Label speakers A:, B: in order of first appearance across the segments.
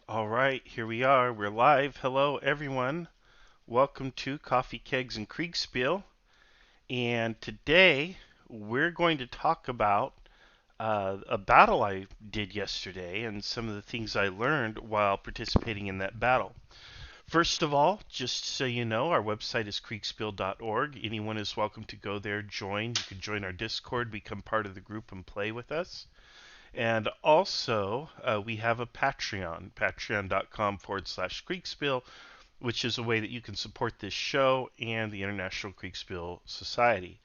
A: All right, here we are. We're live. Hello, everyone. Welcome to Coffee, Kegs, and Kriegsspiel. And today we're going to talk about a battle I did yesterday and some of the things I learned while participating in that battle. First of all, just so you know, our website is kriegsspiel.org. Anyone is welcome to go there, join. You can join our Discord, become part of the group, and play with us. And also, we have a Patreon, patreon.com/Kriegsspiel, which is a way that you can support this show and the International Kriegsspiel Society.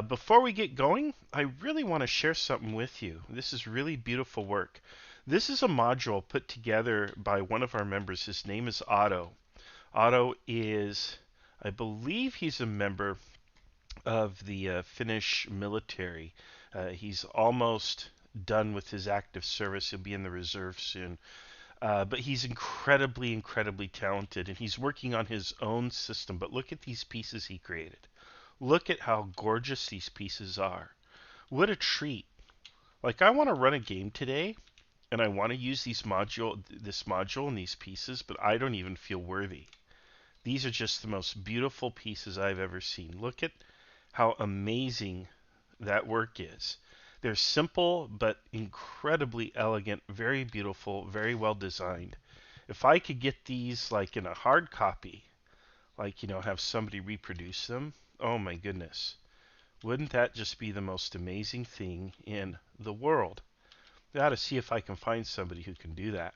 A: Before we get going, I really want to share something with you. This is really beautiful work. This is a module put together by one of our members. His name is Otto. Otto is, I believe he's a member of the Finnish military. He's almost done with his active service. He'll be in the reserve soon. But he's incredibly, incredibly talented, and he's working on his own system. But look at these pieces he created. Look at how gorgeous these pieces are. What a treat. Like, I want to run a game today, and I want to use this module and these pieces, but I don't even feel worthy. These are just the most beautiful pieces I've ever seen. Look at how amazing that work is. They're simple but incredibly elegant, very beautiful, very well designed. If I could get these like in a hard copy, like, have somebody reproduce them, oh my goodness. Wouldn't that just be the most amazing thing in the world? I ought to see if I can find somebody who can do that.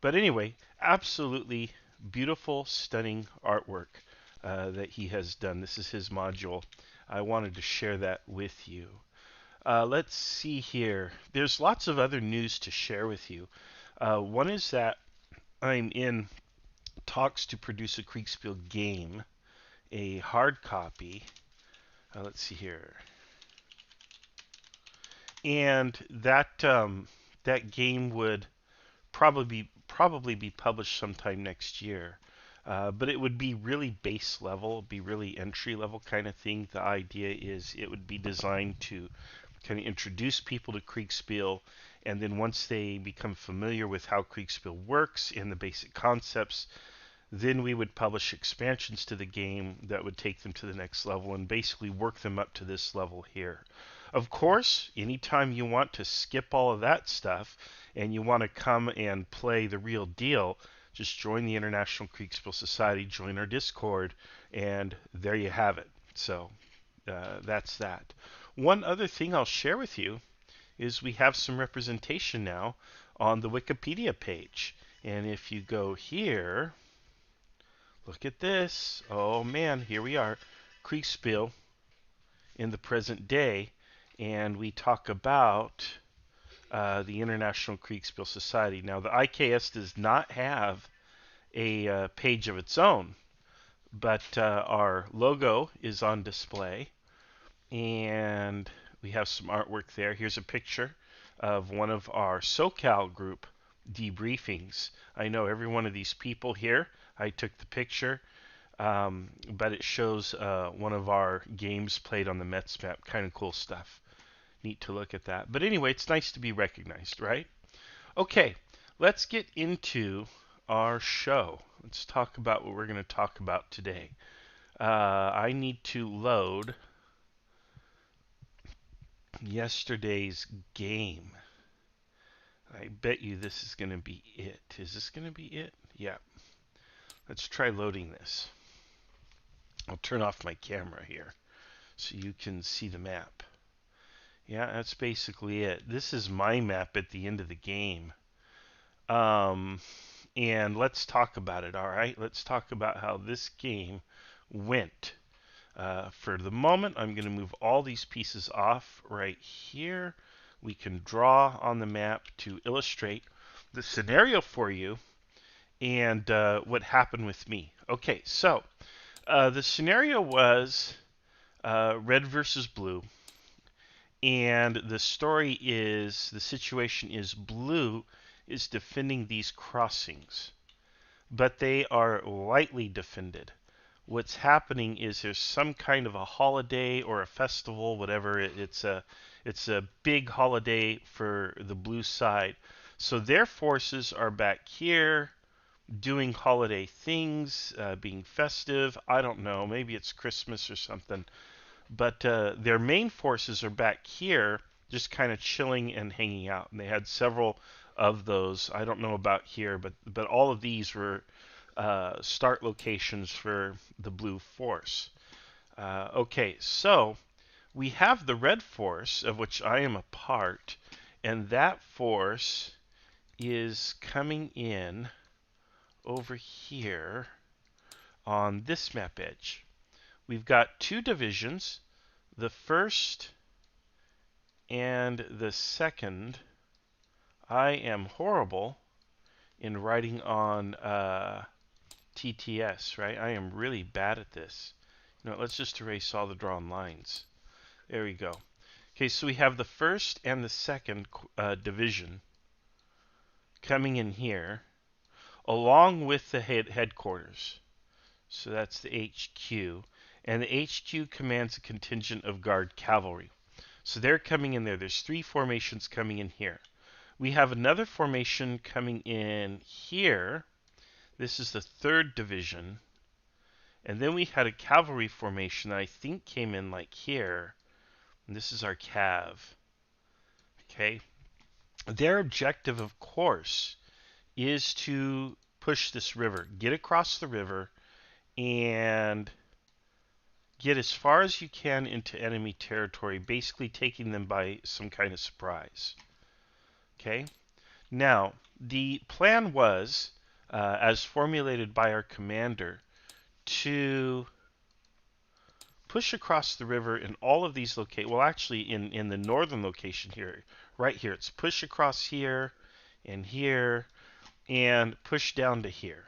A: But anyway, absolutely beautiful, stunning artwork that he has done. This is his module. I wanted to share that with you. Let's see here. There's lots of other news to share with you. One is that I'm in talks to produce a Kriegsspiel game, a hard copy. Let's see here. And that game would probably be published sometime next year. But it would be really base level, be really entry level kind of thing. The idea is it would be designed to kind of introduce people to Kriegspiel, and then once they become familiar with how Kriegspiel works and the basic concepts, then we would publish expansions to the game that would take them to the next level and basically work them up to this level here. Of course, anytime you want to skip all of that stuff and you want to come and play the real deal, just join the International Kriegsspiel Society, join our Discord, and there you have it. So that's that. One other thing I'll share with you is we have some representation now on the Wikipedia page. And if you go here, look at this. Oh man, here we are. Kriegsspiel in the present day. And we talk about the International Kriegsspiel Society. Now, the IKS does not have a page of its own, but our logo is on display. And we have some artwork there. Here's a picture of one of our SoCal group debriefings. I know every one of these people here. I took the picture, but it shows one of our games played on the Mets map. Kind of cool stuff. Neat to look at that. But anyway, it's nice to be recognized, right? Okay, let's get into our show. Let's talk about what we're going to talk about today. I need to load yesterday's game. I bet you this is going to be it. Is this going to be it? Yeah. Let's try loading this. I'll turn off my camera here so you can see the map. Yeah, that's basically it. This is my map at the end of the game. And let's talk about it, all right? Let's talk about how this game went. For the moment, I'm going to move all these pieces off right here. We can draw on the map to illustrate the scenario for you and what happened with me. Okay, so the scenario was red versus blue. And the situation is blue is defending these crossings, but they are lightly defended. What's happening is there's some kind of a holiday or a festival, whatever. It's a big holiday for the blue side. So their forces are back here doing holiday things, being festive. I don't know, maybe it's Christmas or something. But their main forces are back here, just kind of chilling and hanging out. And they had several of those. I don't know about here, but all of these were start locations for the Blue Force. Okay, so we have the Red Force, of which I am a part, and that force is coming in over here on this map edge. We've got two divisions. The first and the second, I am horrible in writing on TTS, right? I am really bad at this. You know, let's just erase all the drawn lines. There we go. Okay, so we have the first and the second division coming in here, along with the headquarters. So that's the HQ. And the HQ commands a contingent of guard cavalry. So they're coming in there. There's three formations coming in here. We have another formation coming in here. This is the 3rd Division. And then we had a cavalry formation that I think came in like here. And this is our cav. Okay. Their objective, of course, is to push this river, get across the river, and get as far as you can into enemy territory, basically taking them by some kind of surprise. Okay? Now, the plan was, as formulated by our commander, to push across the river in all of these locations. Well, actually, in the northern location here, right here, it's push across here and here and push down to here.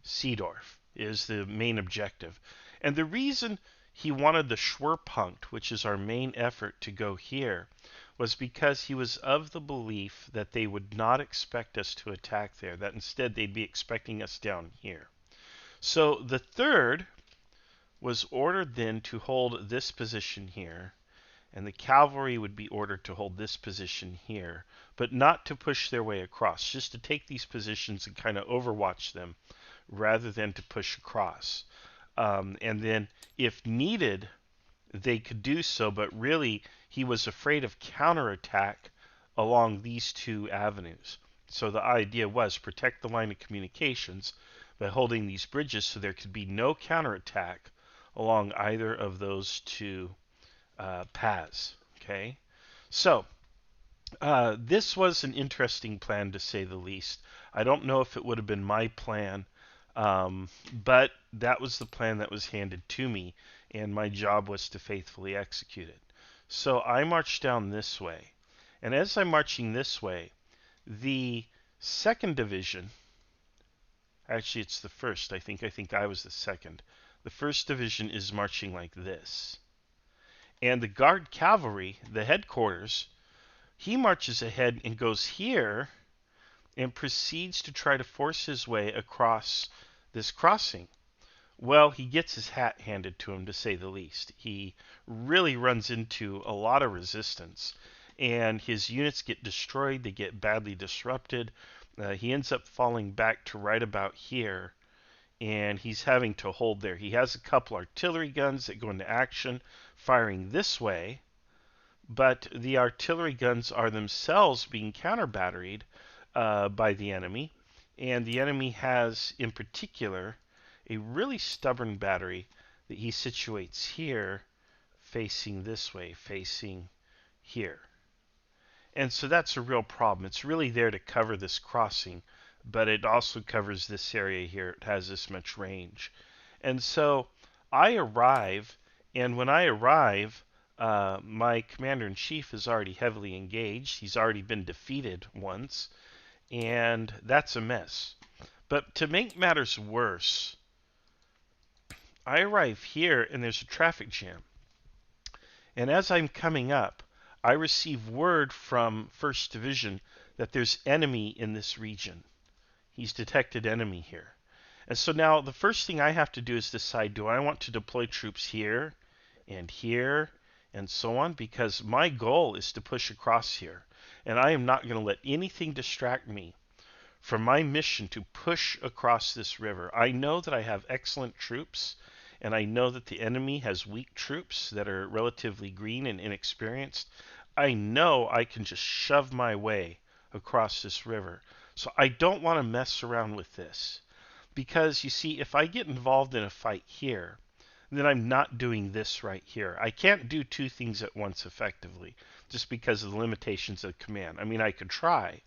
A: Seedorf is the main objective. And the reason he wanted the Schwerpunkt, which is our main effort, to go here was because he was of the belief that they would not expect us to attack there, that instead they'd be expecting us down here. So the 3rd was ordered then to hold this position here, and the cavalry would be ordered to hold this position here, but not to push their way across, just to take these positions and kind of overwatch them rather than to push across. And then, if needed, they could do so, but really, he was afraid of counterattack along these two avenues. So the idea was protect the line of communications by holding these bridges so there could be no counterattack along either of those two paths. Okay, so this was an interesting plan, to say the least. I don't know if it would have been my plan, but that was the plan that was handed to me, and my job was to faithfully execute it. So I marched down this way, and as I'm marching this way, the 2nd Division, actually it's the 1st, I think I was the 2nd. The 1st Division is marching like this. And the Guard Cavalry, the headquarters, he marches ahead and goes here and proceeds to try to force his way across this crossing. Well, he gets his hat handed to him, to say the least. He really runs into a lot of resistance, and his units get destroyed. They get badly disrupted. He ends up falling back to right about here, and he's having to hold there. He has a couple artillery guns that go into action, firing this way, but the artillery guns are themselves being counter-batteried by the enemy, and the enemy has, in particular, a really stubborn battery that he situates here, facing this way, facing here. And so that's a real problem. It's really there to cover this crossing, but it also covers this area here. It has this much range. And so I arrive, and when I arrive, my commander-in-chief is already heavily engaged. He's already been defeated once, and that's a mess. But to make matters worse, I arrive here, and there's a traffic jam. And as I'm coming up, I receive word from 1st Division that there's enemy in this region. He's detected enemy here. And so now the first thing I have to do is decide, do I want to deploy troops here and so on? Because my goal is to push across here. and I am not going to let anything distract me from my mission to push across this river. I know that I have excellent troops, and I know that the enemy has weak troops that are relatively green and inexperienced. I know I can just shove my way across this river. So I don't want to mess around with this. Because you see, if I get involved in a fight here, then I'm not doing this right here. I can't do two things at once effectively just because of the limitations of command. I mean, I could try,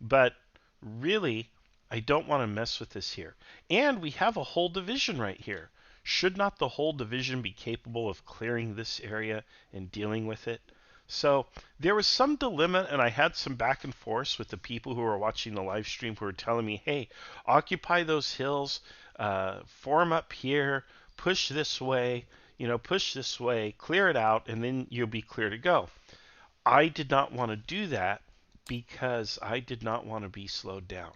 A: but really, I don't want to mess with this here. And we have a whole division right here. Should not the whole division be capable of clearing this area and dealing with it? So there was some dilemma, and I had some back and forth with the people who were watching the live stream who were telling me, hey, occupy those hills, form up here, push this way, push this way, clear it out, and then you'll be clear to go. I did not want to do that because I did not want to be slowed down.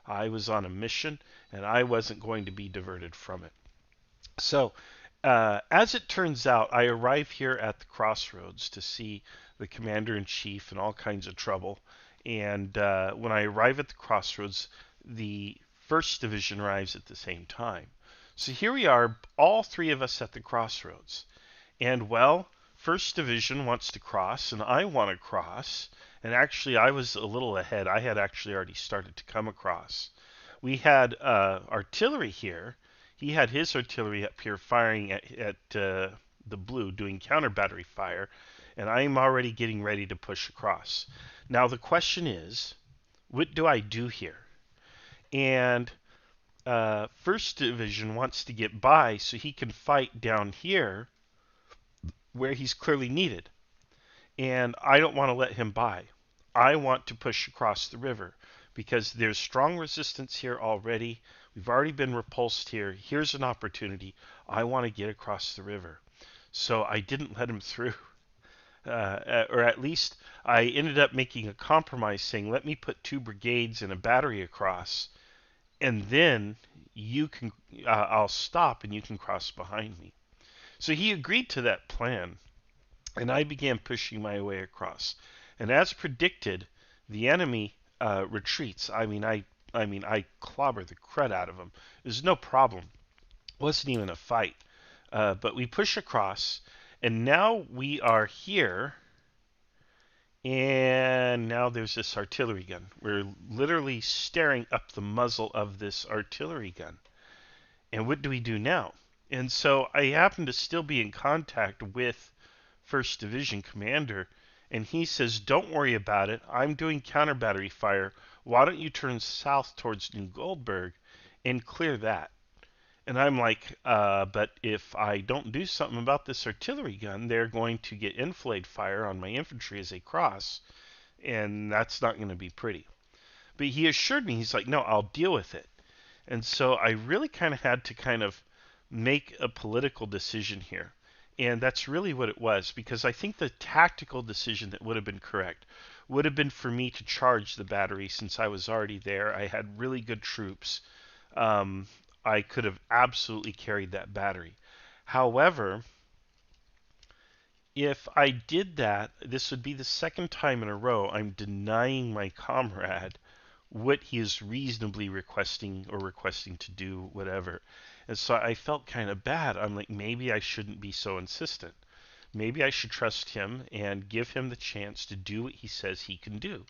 A: I was on a mission, and I wasn't going to be diverted from it. So, as it turns out, I arrive here at the crossroads to see the commander in chief in all kinds of trouble. And when I arrive at the crossroads, the first division arrives at the same time. So here we are, all three of us at the crossroads. And well, first division wants to cross, and I want to cross. And actually, I was a little ahead. I had actually already started to come across. We had artillery here. He had his artillery up here firing at the blue, doing counter battery fire, and I'm already getting ready to push across. Now the question is, what do I do here? And First Division wants to get by so he can fight down here where he's clearly needed. And I don't want to let him by. I want to push across the river because there's strong resistance here already. We've already been repulsed here. Here's an opportunity. I want to get across the river. So I didn't let him through. Or at least I ended up making a compromise saying, let me put two brigades and a battery across, and then I'll stop and you can cross behind me. So he agreed to that plan, and I began pushing my way across. And as predicted, the enemy retreats. I clobber the crud out of them. There's no problem. It wasn't even a fight. But we push across, and now we are here. And now there's this artillery gun. We're literally staring up the muzzle of this artillery gun. And what do we do now? And so I happen to still be in contact with 1st Division Commander, and he says, don't worry about it. I'm doing counter battery fire. Why don't you turn south towards New Goldberg and clear that? And I'm like, but if I don't do something about this artillery gun, they're going to get enfilade fire on my infantry as they cross, and that's not going to be pretty. But he assured me, he's like, no, I'll deal with it. And so I really kind of had to kind of make a political decision here. And that's really what it was, because I think the tactical decision that would have been correct would have been for me to charge the battery since I was already there. I had really good troops. I could have absolutely carried that battery. However, if I did that, this would be the second time in a row I'm denying my comrade what he is reasonably requesting or requesting to do, whatever. And so I felt kind of bad. I'm like, maybe I shouldn't be so insistent. Maybe I should trust him and give him the chance to do what he says he can do.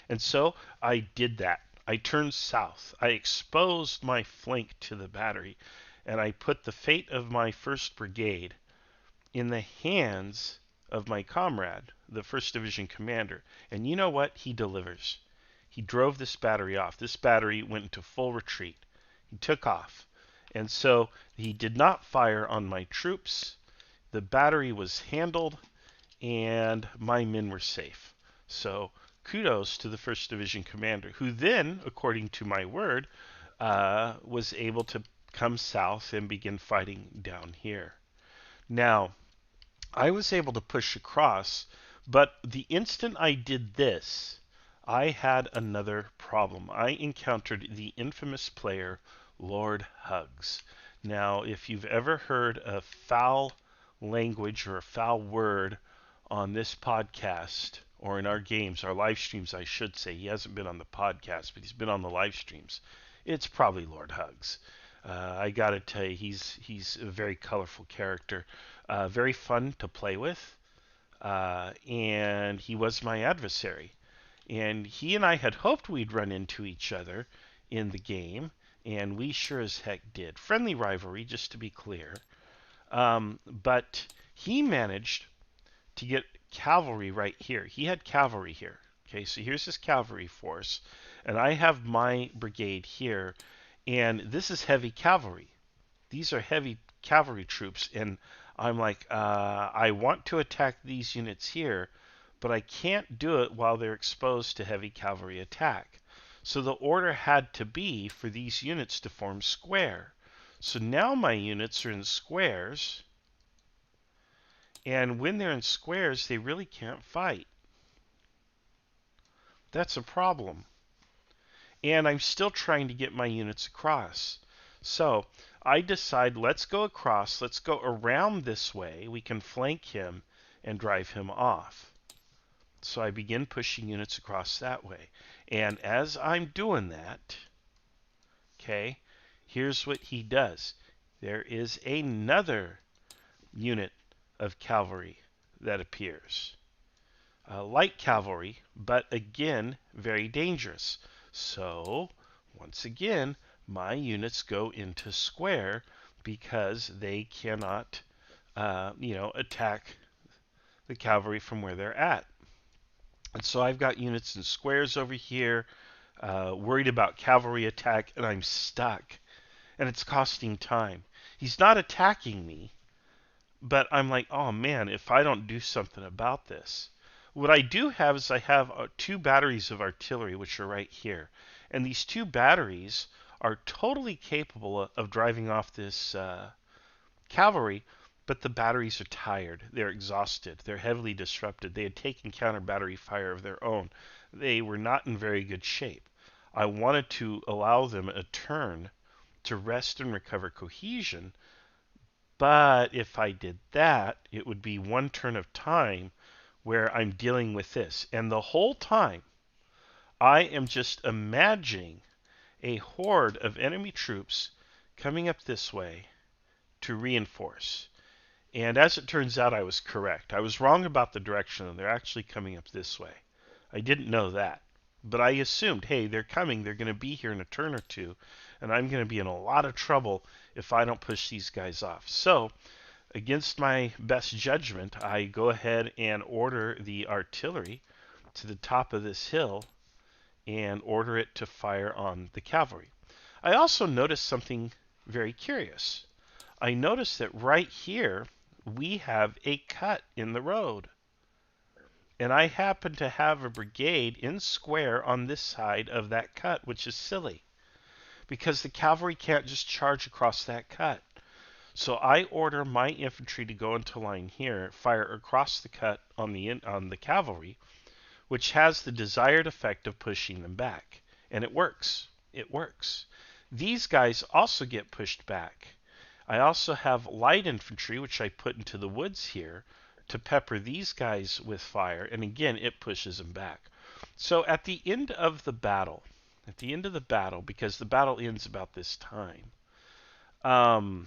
A: And so I did that. I turned south. I exposed my flank to the battery, and I put the fate of my 1st Brigade in the hands of my comrade, the 1st Division commander. And you know what? He delivers. He drove this battery off. This battery went into full retreat. He took off. And so he did not fire on my troops. The battery was handled, and my men were safe. So kudos to the 1st Division commander, who then, according to my word, was able to come south and begin fighting down here. Now, I was able to push across, but the instant I did this, I had another problem. I encountered the infamous player, Lord Hugs. Now, if you've ever heard a foul language or a foul word on this podcast or in our games, our live streams, I should say. He hasn't been on the podcast, but he's been on the live streams. It's probably Lord Hugs. I gotta tell you, he's a very colorful character, very fun to play with, and he was my adversary. And he and I had hoped we'd run into each other in the game, and we sure as heck did. Friendly rivalry, just to be clear. But he managed to get cavalry right here. He had cavalry here. Okay, so here's his cavalry force, and I have my brigade here, and this is heavy cavalry. These are heavy cavalry troops, and I'm like, I want to attack these units here, but I can't do it while they're exposed to heavy cavalry attack. So the order had to be for these units to form square. So now my units are in squares, and when they're in squares, they really can't fight. That's a problem. And I'm still trying to get my units across. So I decide, let's go across, let's go around this way. We can flank him and drive him off. So I begin pushing units across that way. And as I'm doing that, okay, here's what he does. There is another unit of cavalry that appears. Light cavalry, but again, very dangerous. So, once again, my units go into square because they cannot, attack the cavalry from where they're at. And so I've got units in squares over here, worried about cavalry attack, and I'm stuck. And it's costing time. He's not attacking me, but I'm like, oh man, if I don't do something about this. What I do have is I have two batteries of artillery, which are right here. And these two batteries are totally capable of driving off this cavalry, but the batteries are tired. They're exhausted. They're heavily disrupted. They had taken counter battery fire of their own. They were not in very good shape. I wanted to allow them a turn to rest and recover cohesion, but if I did that, it would be one turn of time where I'm dealing with this. And the whole time, I am just imagining a horde of enemy troops coming up this way to reinforce. And as it turns out, I was correct. I was wrong about the direction, and they're actually coming up this way. I didn't know that. But I assumed, hey, they're coming, they're going to be here in a turn or two, and I'm going to be in a lot of trouble if I don't push these guys off. So, against my best judgment, I go ahead and order the artillery to the top of this hill and order it to fire on the cavalry. I also noticed something very curious. I noticed that right here we have a cut in the road. And I happen to have a brigade in square on this side of that cut, which is silly because the cavalry can't just charge across that cut. So I order my infantry to go into line here, fire across the cut on the cavalry, which has the desired effect of pushing them back. And it works. It works. These guys also get pushed back. I also have light infantry, which I put into the woods here, to pepper these guys with fire, and again, it pushes them back. So at the end of the battle, because the battle ends about this time, I'm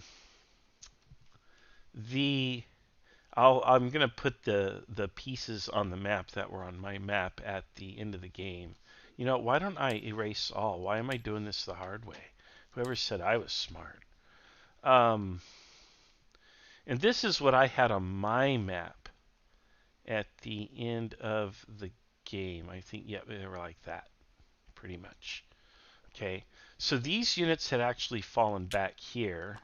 A: gonna put the pieces on the map that were on my map at the end of the game. You know, why don't I erase all? Why am I doing this the hard way? Whoever said I was smart. And this is what I had on my map at the end of the game. I think, yeah, they were like that, pretty much. Okay, so these units had actually fallen back here.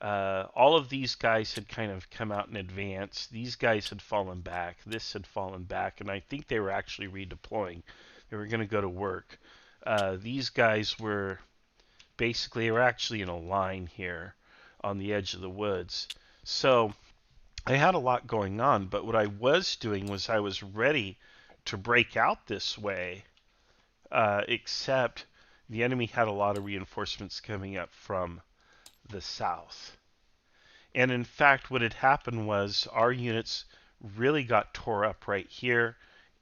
A: All of these guys had kind of come out in advance. These guys had fallen back. This had fallen back, and I think they were actually redeploying. They were going to go to work. These guys were actually in a line here on the edge of the woods. So I had a lot going on, but what I was doing was I was ready to break out this way, except the enemy had a lot of reinforcements coming up from the south. And in fact, what had happened was our units really got tore up right here,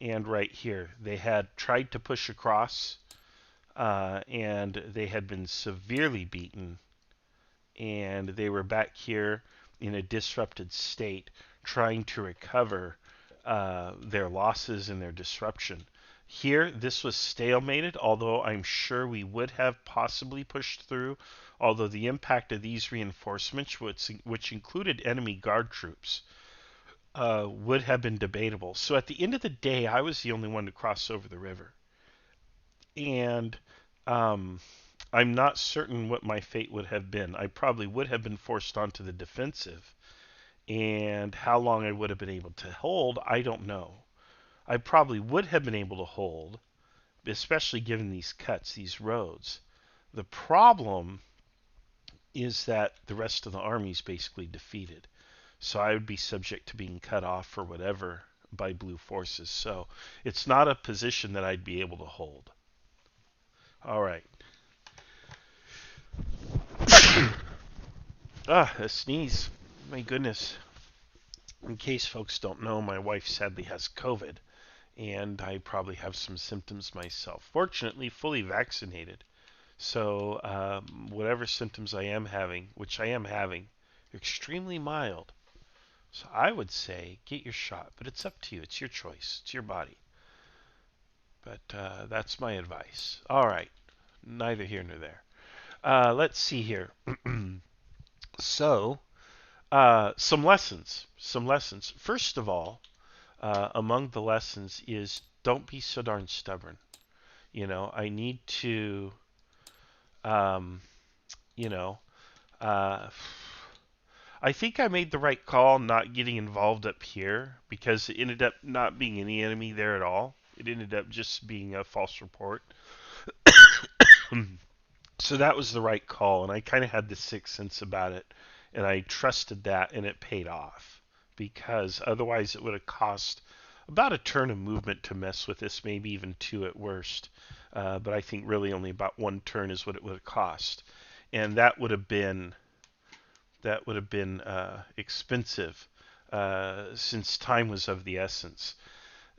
A: and right here. They had tried to push across, and they had been severely beaten, and they were back here in a disrupted state, trying to recover their losses and their disruption. Here, this was stalemated, although I'm sure we would have possibly pushed through, although the impact of these reinforcements, which included enemy guard troops, would have been debatable. So at the end of the day, I was the only one to cross over the river. And um, I'm not certain what my fate would have been. I probably would have been forced onto the defensive. And how long I would have been able to hold, I don't know. I probably would have been able to hold, especially given these cuts, these roads. The problem is that the rest of the army is basically defeated. So I would be subject to being cut off or whatever by blue forces. So it's not a position that I'd be able to hold. All right. A sneeze. My goodness. In case folks don't know, my wife sadly has COVID, and I probably have some symptoms myself. Fortunately, fully vaccinated. So, whatever symptoms I am having, which I am having, are extremely mild. So I would say get your shot, but it's up to you. It's your choice. It's your body. But that's my advice. All right. Neither here nor there. Let's see here. So, some lessons. Some lessons. First of all, among the lessons is don't be so darn stubborn. I need to, um, you know, uh, I think I made the right call not getting involved up here because it ended up not being any enemy there at all. It ended up just being a false report. So that was the right call, and I kind of had the sixth sense about it, and I trusted that, and it paid off because otherwise it would have cost about a turn of movement to mess with this, maybe even two at worst. But I think really only about one turn is what it would have cost, and that would have been expensive since time was of the essence.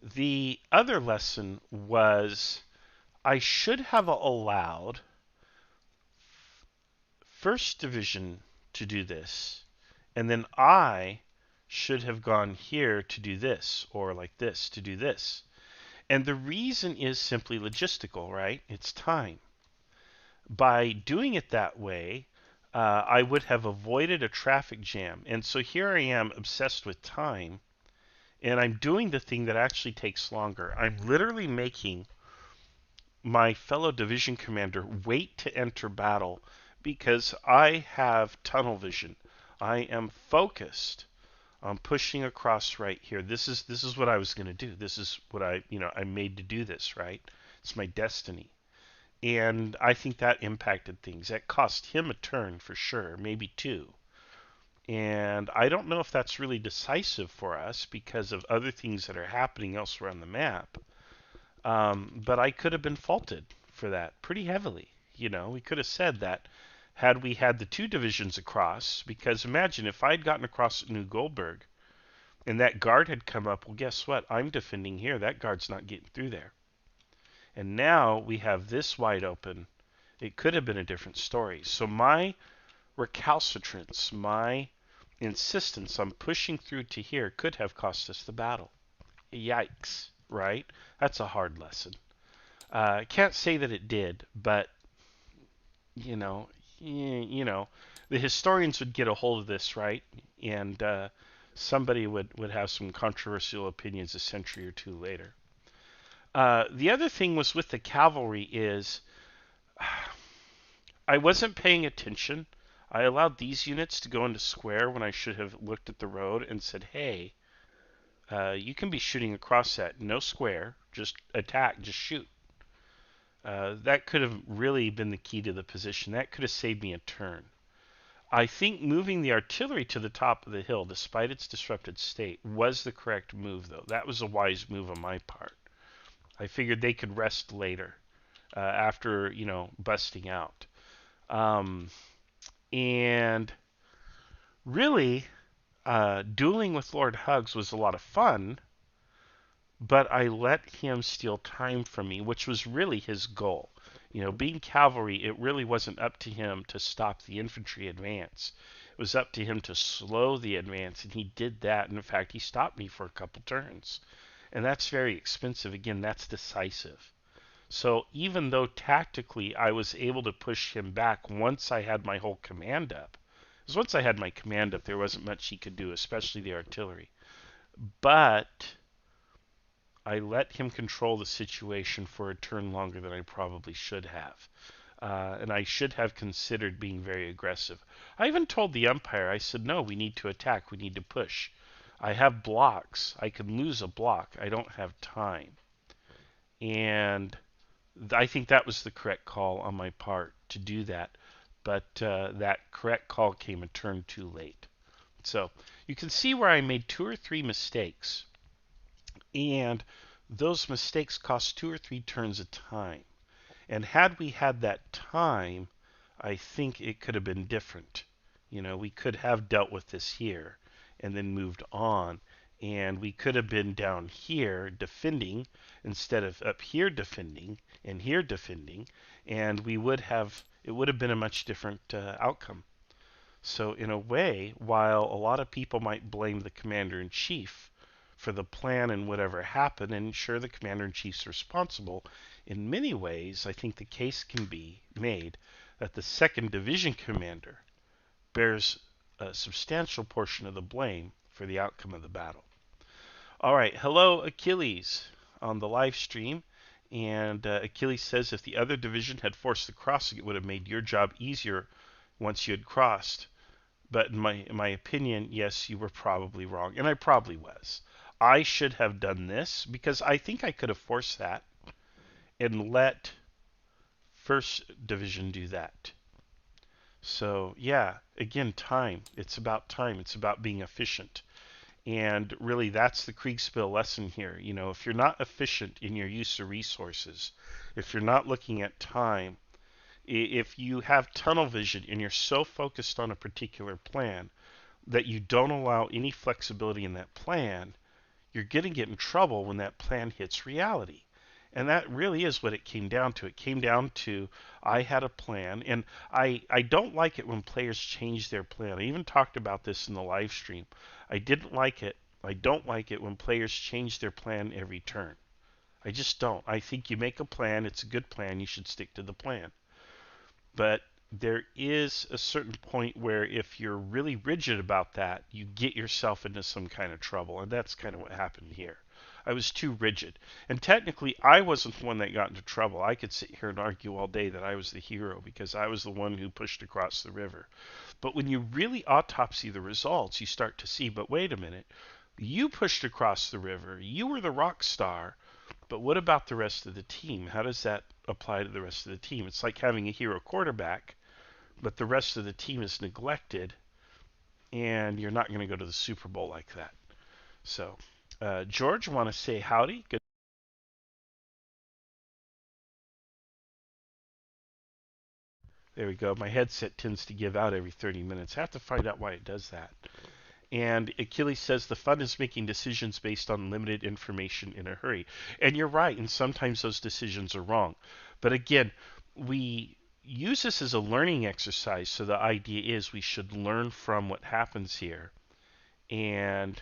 A: The other lesson was I should have allowed First Division to do this, and then I should have gone here to do this, or like this to do this. And the reason is simply logistical, right? It's time. By doing it that way, I would have avoided a traffic jam. And so here I am obsessed with time, and I'm doing the thing that actually takes longer. I'm literally making my fellow division commander wait to enter battle because I have tunnel vision. I am focused on pushing across right here. This is what I was going to do. This is what I'm made to do this, right? It's my destiny. And I think that impacted things. That cost him a turn for sure, maybe two. And I don't know if that's really decisive for us because of other things that are happening elsewhere on the map. But I could have been faulted for that pretty heavily. We could have said that had we had the two divisions across, because imagine if I'd gotten across at New Goldberg and that guard had come up, well, guess what? I'm defending here. That guard's not getting through there. And now we have this wide open. It could have been a different story. So my recalcitrance, my insistence on pushing through to here could have cost us the battle. Yikes, right? That's a hard lesson. I can't say that it did, but you know, the historians would get a hold of this, right? And somebody would have some controversial opinions a century or two later. The other thing was with the cavalry is I wasn't paying attention. I allowed these units to go into square when I should have looked at the road and said, hey, you can be shooting across that. No square. Just attack. Just shoot. That could have really been the key to the position. That could have saved me a turn. I think moving the artillery to the top of the hill, despite its disrupted state, was the correct move, though. That was a wise move on my part. I figured they could rest later after, busting out. Um, and really, dueling with Lord Hugs was a lot of fun, but I let him steal time from me, which was really his goal. Being cavalry, it really wasn't up to him to stop the infantry advance. It was up to him to slow the advance, and he did that. And in fact, he stopped me for a couple turns. And that's very expensive. Again, that's decisive. So even though tactically I was able to push him back once I had my whole command up, because once I had my command up, there wasn't much he could do, especially the artillery. But I let him control the situation for a turn longer than I probably should have. And I should have considered being very aggressive. I even told the umpire, I said, no, we need to attack, we need to push. I have blocks. I can lose a block. I don't have time. And I think that was the correct call on my part to do that. But that correct call came a turn too late. So you can see where I made 2 or 3 mistakes. And those mistakes cost 2 or 3 turns of time. And had we had that time, I think it could have been different. We could have dealt with this here and then moved on. And we could have been down here defending instead of up here defending and here defending. And it would have been a much different outcome. So, in a way, while a lot of people might blame the commander in chief for the plan and whatever happened, and sure, the commander in chief's responsible, in many ways, I think the case can be made that the second division commander bears a substantial portion of the blame for the outcome of the battle. All right, hello, Achilles, on the live stream. And Achilles says if the other division had forced the crossing, it would have made your job easier once you had crossed. But in my opinion, yes, you were probably wrong, and I probably was. I should have done this because I think I could have forced that and let First Division do that. So yeah, again, time. It's about time. It's about being efficient. And really, that's the Kriegsspiel lesson here. If you're not efficient in your use of resources, if you're not looking at time, if you have tunnel vision and you're so focused on a particular plan that you don't allow any flexibility in that plan, you're going to get in trouble when that plan hits reality. And that really is what it came down to. It came down to I had a plan, and I don't like it when players change their plan. I even talked about this in the live stream. I didn't like it. I don't like it when players change their plan every turn. I just don't. I think you make a plan, it's a good plan, you should stick to the plan. But there is a certain point where if you're really rigid about that, you get yourself into some kind of trouble, and that's kind of what happened here. I was too rigid. And technically, I wasn't the one that got into trouble. I could sit here and argue all day that I was the hero because I was the one who pushed across the river. But when you really autopsy the results, you start to see, but wait a minute, you pushed across the river, you were the rock star, but what about the rest of the team? How does that apply to the rest of the team? It's like having a hero quarterback, but the rest of the team is neglected, and you're not going to go to the Super Bowl like that. So, George, want to say howdy? Good. There we go. My headset tends to give out every 30 minutes. I have to find out why it does that. And Achilles says the fun is making decisions based on limited information in a hurry. And you're right, and sometimes those decisions are wrong. But again, we use this as a learning exercise. So the idea is we should learn from what happens here and,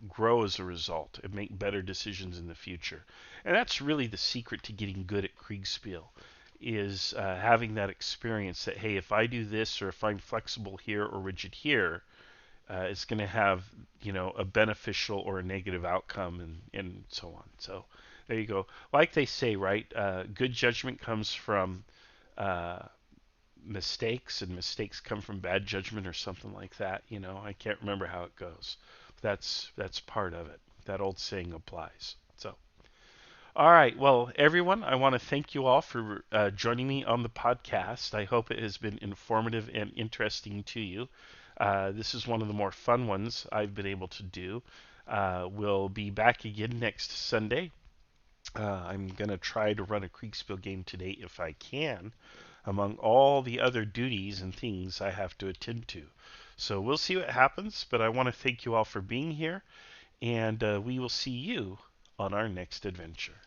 A: grow as a result and make better decisions in the future. And that's really the secret to getting good at Kriegsspiel is having that experience that, hey, if I do this or if I'm flexible here or rigid here, it's going to have, a beneficial or a negative outcome and so on. So there you go. Like they say, right? Good judgment comes from uh, mistakes, and mistakes come from bad judgment or something like that. I can't remember how it goes. That's part of it. That old saying applies. So. All right. Well, everyone, I want to thank you all for joining me on the podcast. I hope it has been informative and interesting to you. This is one of the more fun ones I've been able to do. We'll be back again next Sunday. I'm going to try to run a Kriegsspiel game today if I can, among all the other duties and things I have to attend to. So we'll see what happens, but I want to thank you all for being here. and we will see you on our next adventure.